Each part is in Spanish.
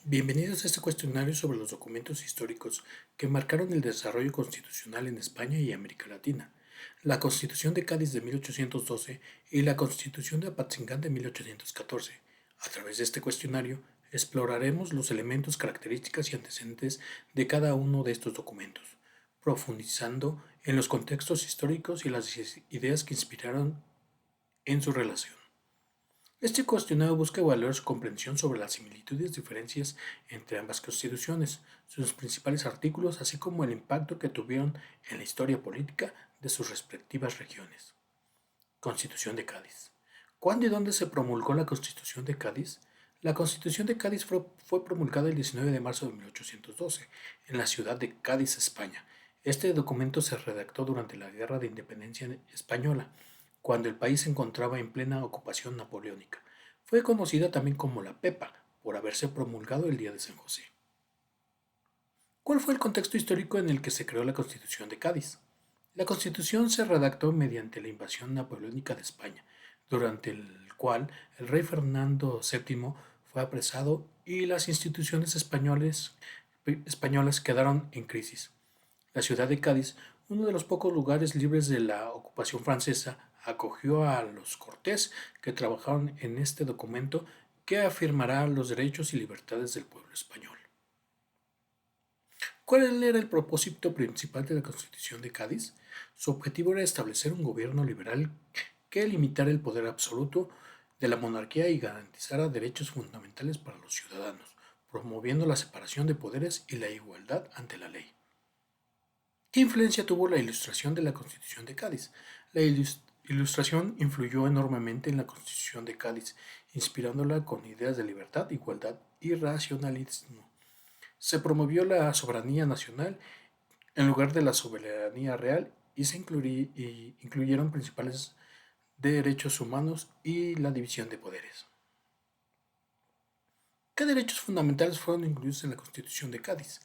Bienvenidos a este cuestionario sobre los documentos históricos que marcaron el desarrollo constitucional en España y América Latina, la Constitución de Cádiz de 1812 y la Constitución de Apatzingán de 1814. A través de este cuestionario exploraremos los elementos, características y antecedentes de cada uno de estos documentos, profundizando en los contextos históricos y las ideas que inspiraron en su relación. Este cuestionario busca evaluar su comprensión sobre las similitudes y diferencias entre ambas constituciones, sus principales artículos, así como el impacto que tuvieron en la historia política de sus respectivas regiones. Constitución de Cádiz. ¿Cuándo y dónde se promulgó la Constitución de Cádiz? La Constitución de Cádiz fue promulgada el 19 de marzo de 1812 en la ciudad de Cádiz, España. Este documento se redactó durante la Guerra de Independencia Española, cuando el país se encontraba en plena ocupación napoleónica. Fue conocida también como la Pepa, por haberse promulgado el día de San José. ¿Cuál fue el contexto histórico en el que se creó la Constitución de Cádiz? La Constitución se redactó mediante la invasión napoleónica de España, durante el cual el rey Fernando VII fue apresado y las instituciones españolas quedaron en crisis. La ciudad de Cádiz, uno de los pocos lugares libres de la ocupación francesa, acogió a los Cortés que trabajaron en este documento que afirmará los derechos y libertades del pueblo español. ¿Cuál era el propósito principal de la Constitución de Cádiz? Su objetivo era establecer un gobierno liberal que limitara el poder absoluto de la monarquía y garantizara derechos fundamentales para los ciudadanos, promoviendo la separación de poderes y la igualdad ante la ley. ¿Qué influencia tuvo la Ilustración de la Constitución de Cádiz? La Ilustración influyó enormemente en la Constitución de Cádiz, inspirándola con ideas de libertad, igualdad y racionalismo. Se promovió la soberanía nacional en lugar de la soberanía real y se incluyeron principales derechos humanos y la división de poderes. ¿Qué derechos fundamentales fueron incluidos en la Constitución de Cádiz?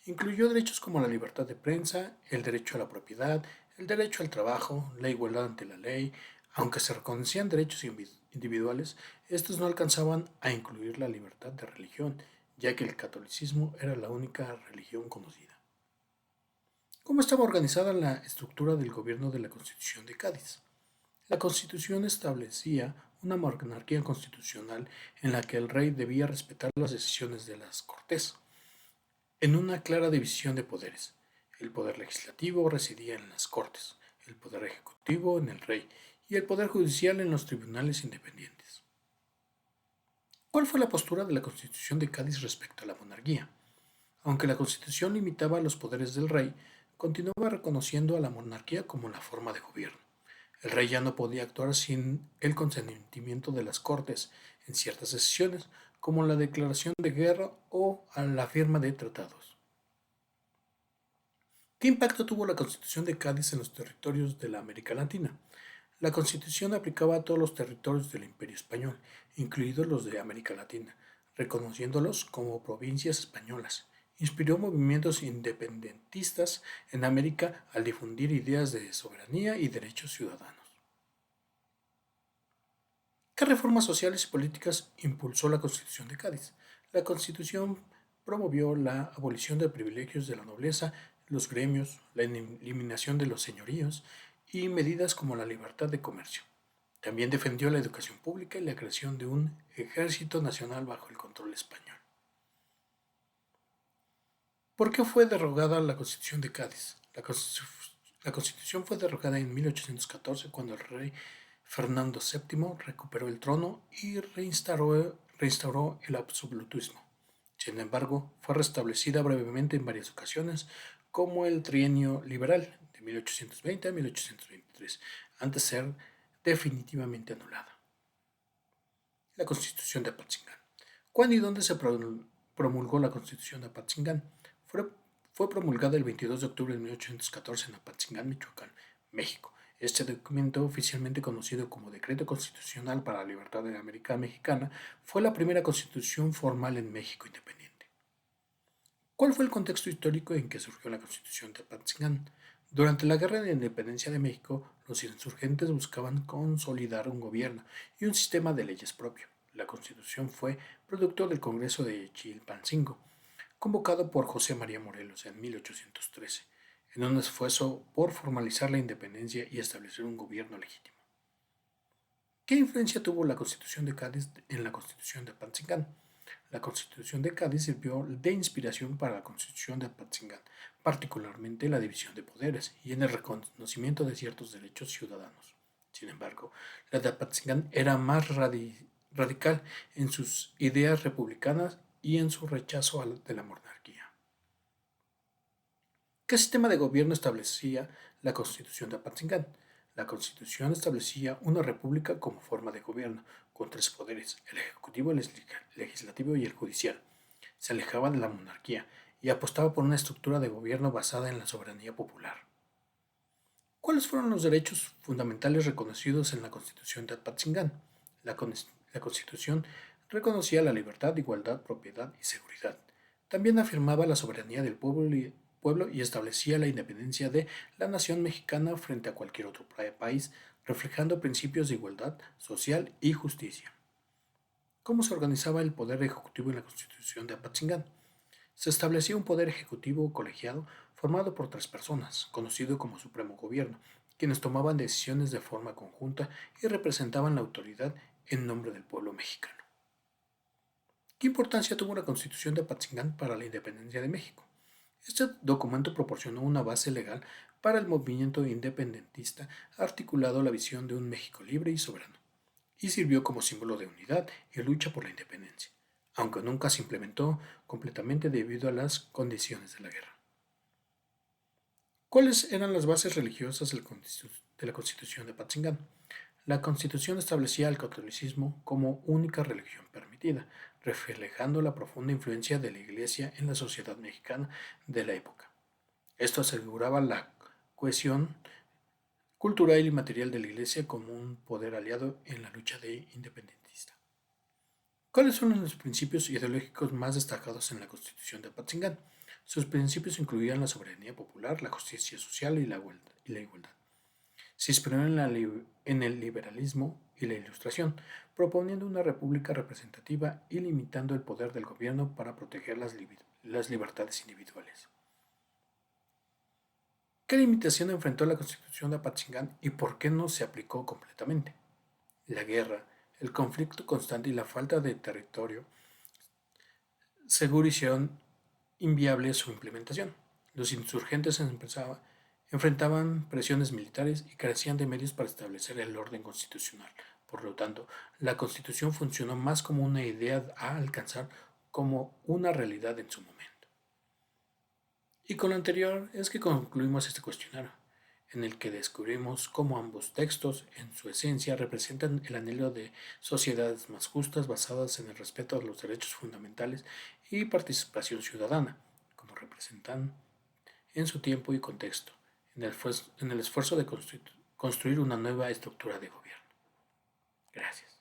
Incluyó derechos como la libertad de prensa, el derecho a la propiedad, el derecho al trabajo, la igualdad ante la ley. Aunque se reconocían derechos individuales, estos no alcanzaban a incluir la libertad de religión, ya que el catolicismo era la única religión conocida. ¿Cómo estaba organizada la estructura del gobierno de la Constitución de Cádiz? La Constitución establecía una monarquía constitucional en la que el rey debía respetar las decisiones de las Cortes, en una clara división de poderes. El poder legislativo residía en las Cortes, el poder ejecutivo en el rey y el poder judicial en los tribunales independientes. ¿Cuál fue la postura de la Constitución de Cádiz respecto a la monarquía? Aunque la Constitución limitaba los poderes del rey, continuaba reconociendo a la monarquía como la forma de gobierno. El rey ya no podía actuar sin el consentimiento de las Cortes en ciertas decisiones, como la declaración de guerra o a la firma de tratados. ¿Qué impacto tuvo la Constitución de Cádiz en los territorios de la América Latina? La Constitución aplicaba a todos los territorios del Imperio Español, incluidos los de América Latina, reconociéndolos como provincias españolas. Inspiró movimientos independentistas en América al difundir ideas de soberanía y derechos ciudadanos. ¿Qué reformas sociales y políticas impulsó la Constitución de Cádiz? La Constitución promovió la abolición de privilegios de la nobleza, los gremios, la eliminación de los señoríos y medidas como la libertad de comercio. También defendió la educación pública y la creación de un ejército nacional bajo el control español. ¿Por qué fue derogada la Constitución de Cádiz? La Constitución fue derogada en 1814 cuando el rey Fernando VII recuperó el trono y reinstauró el absolutismo. Sin embargo, fue restablecida brevemente en varias ocasiones, como el Trienio Liberal de 1820 a 1823, antes de ser definitivamente anulada. La Constitución de Apatzingán. ¿Cuándo y dónde se promulgó la Constitución de Apatzingán? Fue, fue promulgada el 22 de octubre de 1814 en Apatzingán, Michoacán, México. Este documento, oficialmente conocido como Decreto Constitucional para la Libertad de América Mexicana, fue la primera constitución formal en México independiente. ¿Cuál fue el contexto histórico en que surgió la Constitución de Apatzingán? Durante la Guerra de Independencia de México, los insurgentes buscaban consolidar un gobierno y un sistema de leyes propio. La Constitución fue producto del Congreso de Chilpancingo, convocado por José María Morelos en 1813, en un esfuerzo por formalizar la independencia y establecer un gobierno legítimo. ¿Qué influencia tuvo la Constitución de Cádiz en la Constitución de Apatzingán? La Constitución de Cádiz sirvió de inspiración para la Constitución de Apatzingán, particularmente la división de poderes y en el reconocimiento de ciertos derechos ciudadanos. Sin embargo, la de Apatzingán era más radical en sus ideas republicanas y en su rechazo de la monarquía. ¿Qué sistema de gobierno establecía la Constitución de Apatzingán? La Constitución establecía una república como forma de gobierno, con tres poderes, el ejecutivo, el legislativo y el judicial. Se alejaba de la monarquía y apostaba por una estructura de gobierno basada en la soberanía popular. ¿Cuáles fueron los derechos fundamentales reconocidos en la Constitución de Apatzingán? La Constitución reconocía la libertad, igualdad, propiedad y seguridad. También afirmaba la soberanía del pueblo y establecía la independencia de la nación mexicana frente a cualquier otro país, reflejando principios de igualdad social y justicia. ¿Cómo se organizaba el poder ejecutivo en la Constitución de Apatzingán? Se establecía un poder ejecutivo colegiado formado por tres personas, conocido como Supremo Gobierno, quienes tomaban decisiones de forma conjunta y representaban la autoridad en nombre del pueblo mexicano. ¿Qué importancia tuvo la Constitución de Apatzingán para la independencia de México? Este documento proporcionó una base legal para el movimiento independentista, articulado la visión de un México libre y soberano, y sirvió como símbolo de unidad y lucha por la independencia, aunque nunca se implementó completamente debido a las condiciones de la guerra. ¿Cuáles eran las bases religiosas de la Constitución de Apatzingán? La Constitución establecía el catolicismo como única religión permitida, reflejando la profunda influencia de la Iglesia en la sociedad mexicana de la época. Esto aseguraba la cohesión cultural y material de la Iglesia como un poder aliado en la lucha independentista. ¿Cuáles son los principios ideológicos más destacados en la Constitución de Apatzingán? Sus principios incluían la soberanía popular, la justicia social y la igualdad. Se inspiró en el liberalismo y la ilustración, proponiendo una república representativa y limitando el poder del gobierno para proteger las libertades individuales. ¿Qué limitación enfrentó la Constitución de Apatzingán y por qué no se aplicó completamente? La guerra, el conflicto constante y la falta de territorio seguro hicieron inviable su implementación. Los insurgentes enfrentaban presiones militares y carecían de medios para establecer el orden constitucional. Por lo tanto, la Constitución funcionó más como una idea a alcanzar como una realidad en su momento. Y con lo anterior es que concluimos este cuestionario, en el que descubrimos cómo ambos textos, en su esencia, representan el anhelo de sociedades más justas basadas en el respeto a los derechos fundamentales y participación ciudadana, como representan en su tiempo y contexto, en el esfuerzo de construir una nueva estructura de gobierno. Gracias.